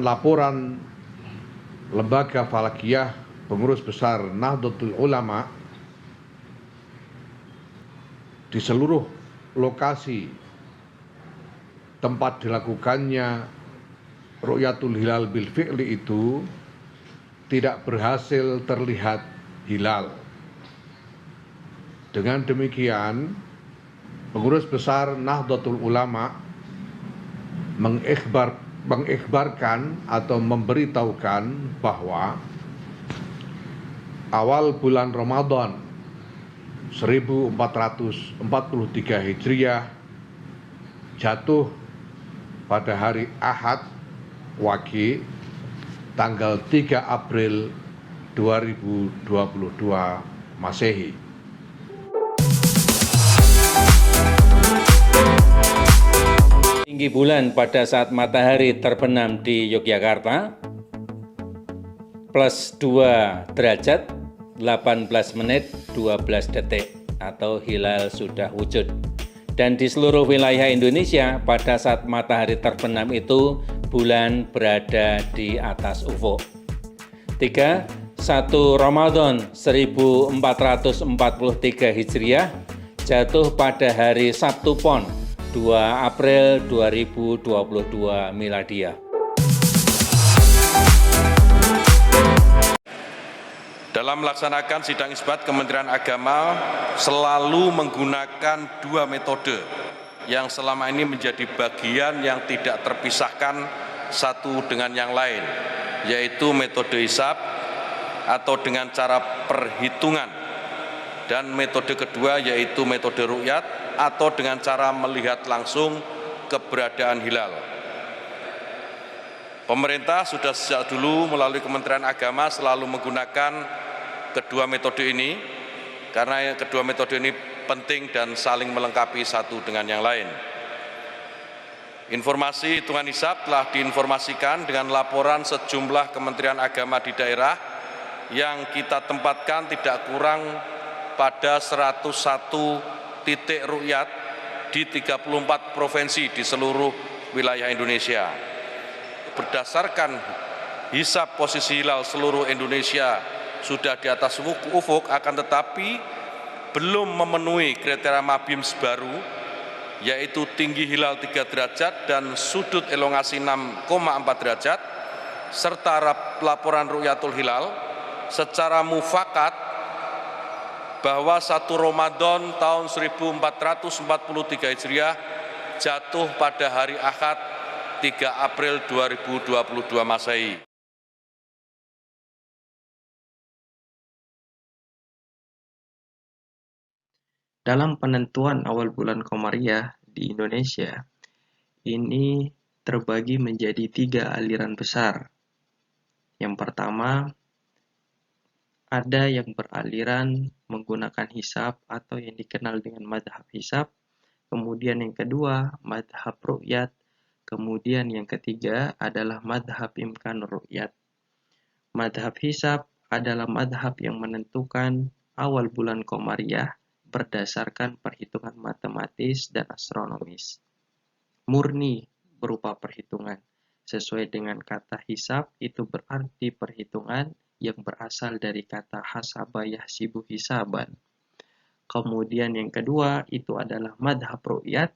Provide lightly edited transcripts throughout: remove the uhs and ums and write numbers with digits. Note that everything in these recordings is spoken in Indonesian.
laporan Lembaga Falakiyah Pengurus Besar Nahdlatul Ulama di seluruh lokasi tempat dilakukannya Ru'yatul Hilal bil Fi'li itu tidak berhasil terlihat hilal. Dengan demikian, Pengurus Besar Nahdlatul Ulama mengikhbarkan atau memberitahukan bahwa awal bulan Ramadan 1443 Hijriah jatuh pada hari Ahad Wage tanggal 3 April 2022 Masehi. Tinggi bulan pada saat matahari terbenam di Yogyakarta plus 2 derajat 18 menit 12 detik atau hilal sudah wujud. Dan di seluruh wilayah Indonesia pada saat matahari terbenam itu bulan berada di atas ufuk. 3. 1 Ramadan 1443 Hijriah jatuh pada hari Sabtu Pon 2 April 2022 Miladiah. Dalam melaksanakan sidang isbat, Kementerian Agama selalu menggunakan dua metode yang selama ini menjadi bagian yang tidak terpisahkan satu dengan yang lain, yaitu metode hisab atau dengan cara perhitungan, dan metode kedua yaitu metode ru'yat atau dengan cara melihat langsung keberadaan hilal. Pemerintah sudah sejak dulu melalui Kementerian Agama selalu menggunakan kedua metode ini karena kedua metode ini penting dan saling melengkapi satu dengan yang lain. Informasi hitungan hisab telah diinformasikan dengan laporan sejumlah Kementerian Agama di daerah yang kita tempatkan tidak kurang pada 101 titik ru'yat di 34 provinsi di seluruh wilayah Indonesia. Berdasarkan hisab posisi hilal seluruh Indonesia sudah di atas ufuk, akan tetapi belum memenuhi kriteria MABIMS baru, yaitu tinggi hilal 3 derajat dan sudut elongasi 6,4 derajat, serta laporan Ru'yatul Hilal secara mufakat bahwa 1 Ramadan tahun 1443 Hijriah jatuh pada hari Ahad 3 April 2022 Masehi. Dalam penentuan awal bulan Qamariyah di Indonesia, ini terbagi menjadi 3 aliran besar. Yang pertama, ada yang beraliran menggunakan hisab atau yang dikenal dengan madhab hisab. Kemudian yang kedua, madhab ru'yat. Kemudian yang ketiga adalah madhab imkan ru'yat. Madhab hisab adalah madhab yang menentukan awal bulan Qamariyah berdasarkan perhitungan matematis dan astronomis. Murni berupa perhitungan. Sesuai dengan kata hisab, itu berarti perhitungan yang berasal dari kata hasaba yahsibu hisaban. Kemudian yang kedua, itu adalah madhab ru'yat.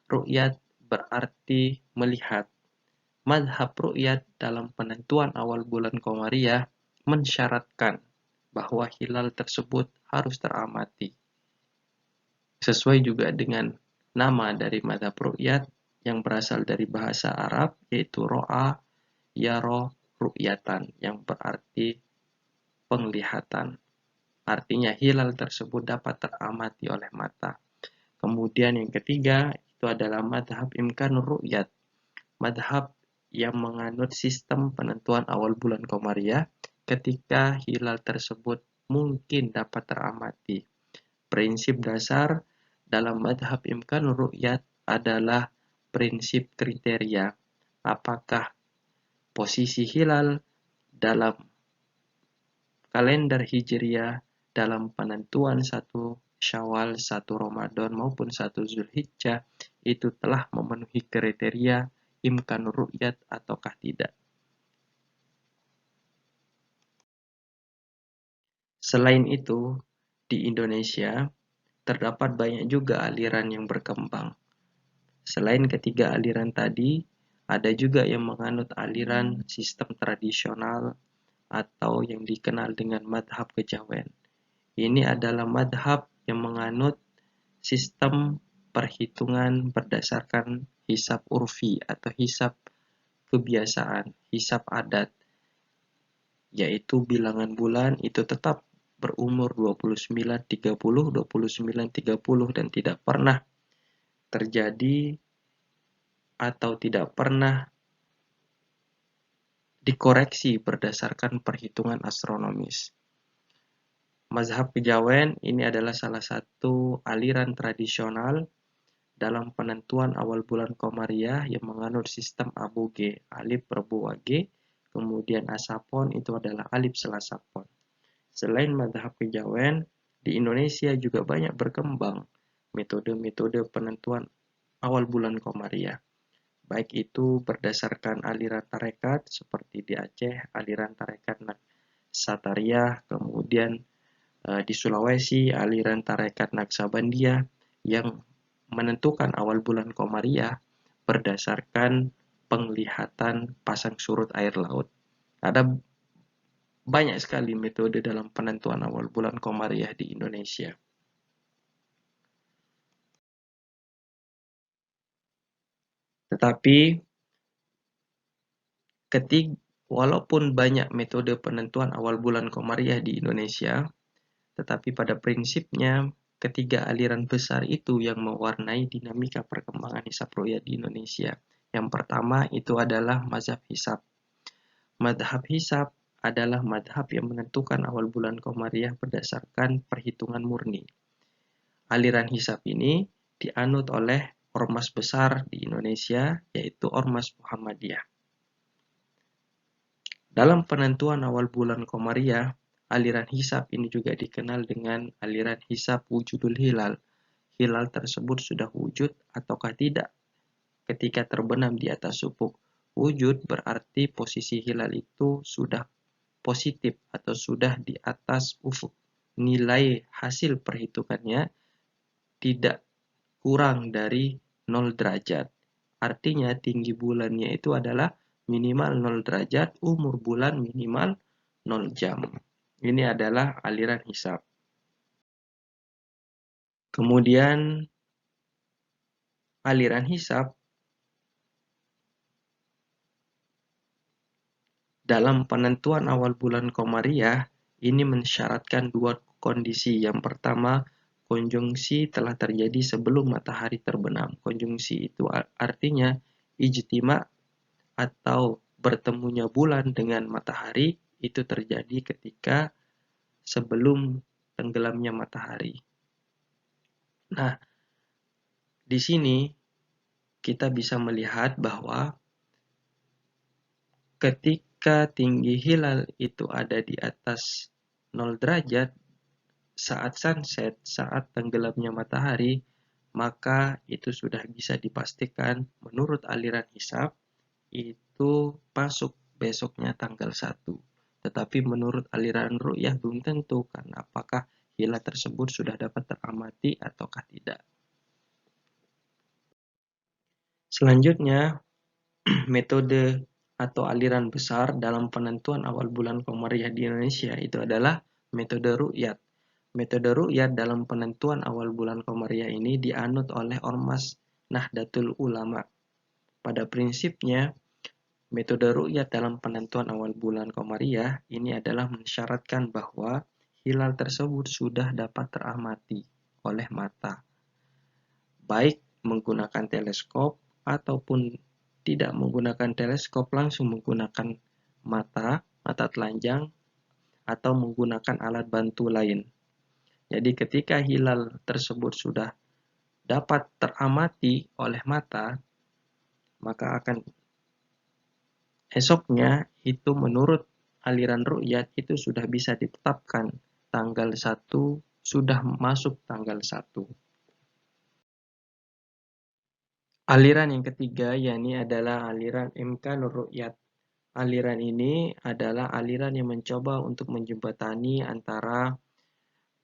Ru'yat berarti melihat. Madhab ru'yat dalam penentuan awal bulan Qamariyah mensyaratkan bahwa hilal tersebut harus teramati. Sesuai juga dengan nama dari madhab ru'yat yang berasal dari bahasa Arab, yaitu ro'a, yaro, ru'yatan, yang berarti penglihatan. Artinya hilal tersebut dapat teramati oleh mata. Kemudian yang ketiga, itu adalah madhab imkan ru'yat. Madhab yang menganut sistem penentuan awal bulan Qamariyah ketika hilal tersebut mungkin dapat teramati. Prinsip dasar dalam madhab imkan ru'yat adalah prinsip kriteria. Apakah posisi hilal dalam kalender Hijriah dalam penentuan 1 Syawal, 1 Ramadan maupun 1 Zulhijjah itu telah memenuhi kriteria imkan ru'yat ataukah tidak. Selain itu, di Indonesia terdapat banyak juga aliran yang berkembang. Selain ketiga aliran tadi, ada juga yang menganut aliran sistem tradisional atau yang dikenal dengan madhab kejawen. Ini adalah madhab yang menganut sistem perhitungan berdasarkan hisab urfi atau hisab kebiasaan, hisab adat, yaitu bilangan bulan itu tetap berumur 29, 30, 29, 30 dan tidak pernah terjadi atau tidak pernah dikoreksi berdasarkan perhitungan astronomis. Mazhab kejawen ini adalah salah satu aliran tradisional dalam penentuan awal bulan Komariah yang menganut sistem aboge, alif Rebo Wage, kemudian asapon itu adalah alif Selasapon. Selain mazhab kejawen, di Indonesia juga banyak berkembang metode-metode penentuan awal bulan Komariah. Baik itu berdasarkan aliran tarekat seperti di Aceh, aliran tarekat Naksatariah, kemudian di Sulawesi, aliran tarekat Naksabandia yang menentukan awal bulan Komariah berdasarkan penglihatan pasang surut air laut. Ada banyak sekali metode dalam penentuan awal bulan Komariah di Indonesia. Tetapi walaupun banyak metode penentuan awal bulan Komariah di Indonesia, tetapi pada prinsipnya ketiga aliran besar itu yang mewarnai dinamika perkembangan hisab ru'yat di Indonesia. Yang pertama itu adalah mazhab hisab. Mazhab hisab adalah mazhab yang menentukan awal bulan Komariah berdasarkan perhitungan murni. Aliran hisab ini dianut oleh ormas besar di Indonesia, yaitu Ormas Muhammadiyah. Dalam penentuan awal bulan Komariah, aliran hisab ini juga dikenal dengan aliran hisab wujudul hilal. Hilal tersebut sudah wujud ataukah tidak ketika terbenam di atas ufuk. Wujud berarti posisi hilal itu sudah positif atau sudah di atas ufuk. Nilai hasil perhitungannya tidak kurang dari 0 derajat. Artinya tinggi bulannya itu adalah minimal 0 derajat, umur bulan minimal 0 jam. Ini adalah aliran hisab. Kemudian aliran hisab dalam penentuan awal bulan Komariah ini mensyaratkan dua kondisi. Yang pertama, konjungsi telah terjadi sebelum matahari terbenam. Konjungsi itu artinya ijtima atau bertemunya bulan dengan matahari itu terjadi ketika sebelum tenggelamnya matahari. Nah, di sini kita bisa melihat bahwa ketika tinggi hilal itu ada di atas 0 derajat saat sunset, saat tenggelamnya matahari, maka itu sudah bisa dipastikan menurut aliran hisab itu masuk besoknya tanggal 1. Tetapi menurut aliran ru'yah belum tentu karena apakah hilal tersebut sudah dapat teramati ataukah tidak. Selanjutnya, metode atau aliran besar dalam penentuan awal bulan Komariah di Indonesia itu adalah metode ru'yat. Metode ru'yat dalam penentuan awal bulan Komariah ini dianut oleh Ormas Nahdlatul Ulama. Pada prinsipnya, metode ru'yat dalam penentuan awal bulan Komariah ini adalah mensyaratkan bahwa hilal tersebut sudah dapat teramati oleh mata, baik menggunakan teleskop ataupun tidak menggunakan teleskop, langsung menggunakan mata telanjang atau menggunakan alat bantu lain. Jadi ketika hilal tersebut sudah dapat teramati oleh mata, maka akan esoknya itu menurut aliran ru'yat itu sudah bisa ditetapkan tanggal 1 sudah masuk tanggal 1. Aliran yang ketiga yakni adalah aliran imkanur ru'yat aliran ini adalah aliran yang mencoba untuk menjembatani antara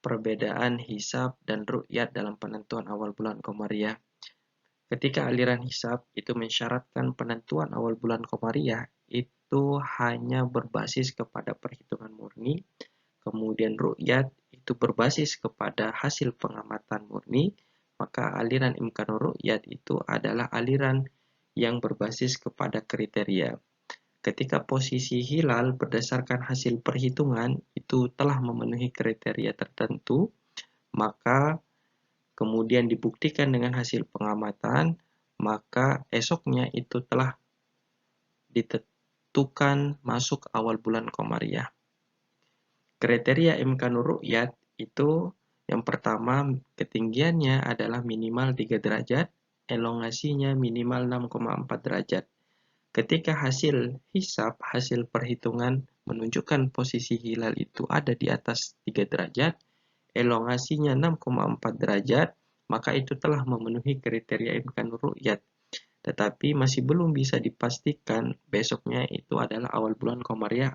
perbedaan hisab dan ru'yat dalam penentuan awal bulan Komariah. Ketika aliran hisab itu mensyaratkan penentuan awal bulan Komariah itu hanya berbasis kepada perhitungan murni, kemudian ru'yat itu berbasis kepada hasil pengamatan murni, maka aliran imkanur ru'yat itu adalah aliran yang berbasis kepada kriteria. Ketika posisi hilal berdasarkan hasil perhitungan itu telah memenuhi kriteria tertentu, maka kemudian dibuktikan dengan hasil pengamatan, maka esoknya itu telah ditentukan masuk awal bulan Komariah. Kriteria imkanur ru'yat itu yang pertama, ketinggiannya adalah minimal 3 derajat, elongasinya minimal 6,4 derajat. Ketika hasil hisab, hasil perhitungan menunjukkan posisi hilal itu ada di atas 3 derajat, elongasinya 6,4 derajat, maka itu telah memenuhi kriteria imkanur ru'yat. Tetapi masih belum bisa dipastikan besoknya itu adalah awal bulan Komariah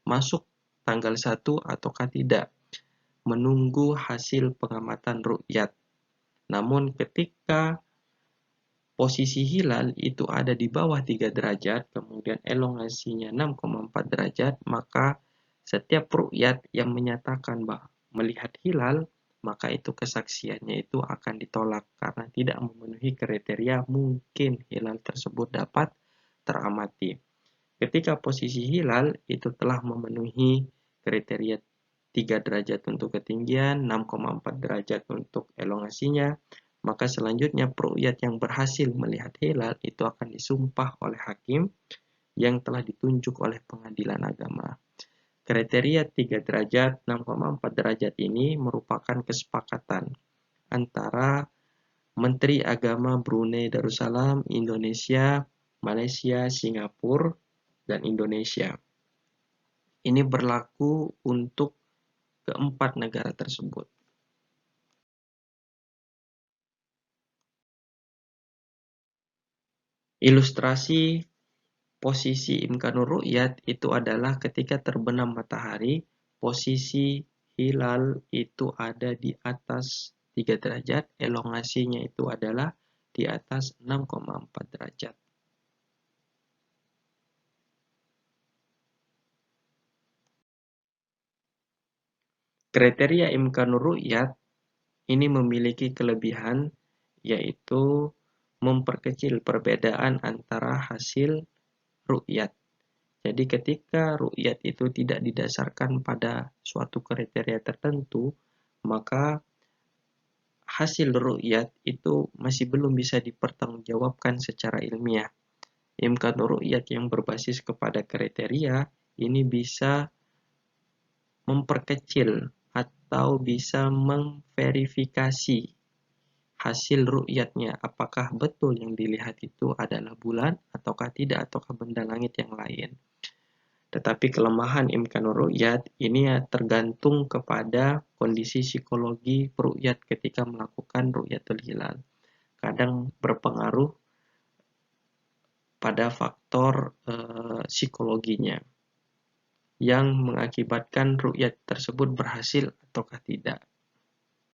masuk tanggal 1 ataukah tidak, menunggu hasil pengamatan ru'yat. Namun ketika posisi hilal itu ada di bawah 3 derajat, kemudian elongasinya 6,4 derajat, maka setiap ru'yat yang menyatakan bahwa melihat hilal, maka itu kesaksiannya itu akan ditolak karena tidak memenuhi kriteria mungkin hilal tersebut dapat teramati. Ketika posisi hilal itu telah memenuhi kriteria 3 derajat untuk ketinggian, 6,4 derajat untuk elongasinya, maka selanjutnya ru'yat yang berhasil melihat hilal itu akan disumpah oleh hakim yang telah ditunjuk oleh pengadilan agama. Kriteria 3 derajat, 6,4 derajat ini merupakan kesepakatan antara Menteri Agama Brunei Darussalam, Indonesia, Malaysia, Singapura, dan Indonesia. Ini berlaku untuk keempat negara tersebut. Ilustrasi posisi imkanur ru'yat itu adalah ketika terbenam matahari, posisi hilal itu ada di atas 3 derajat, elongasinya itu adalah di atas 6,4 derajat. Kriteria imkanur ru'yat ini memiliki kelebihan yaitu memperkecil perbedaan antara hasil ru'yat. Jadi ketika ru'yat itu tidak didasarkan pada suatu kriteria tertentu, maka hasil ru'yat itu masih belum bisa dipertanggungjawabkan secara ilmiah. Imkanur ru'yat yang berbasis kepada kriteria ini bisa memperkecil atau bisa memverifikasi hasil ru'yatnya, apakah betul yang dilihat itu adalah bulan ataukah tidak, ataukah benda langit yang lain. Tetapi kelemahan imkanur ru'yat ini tergantung kepada kondisi psikologi ru'yat ketika melakukan ru'yatul hilal. Kadang berpengaruh pada faktor psikologinya yang mengakibatkan ru'yat tersebut berhasil ataukah tidak.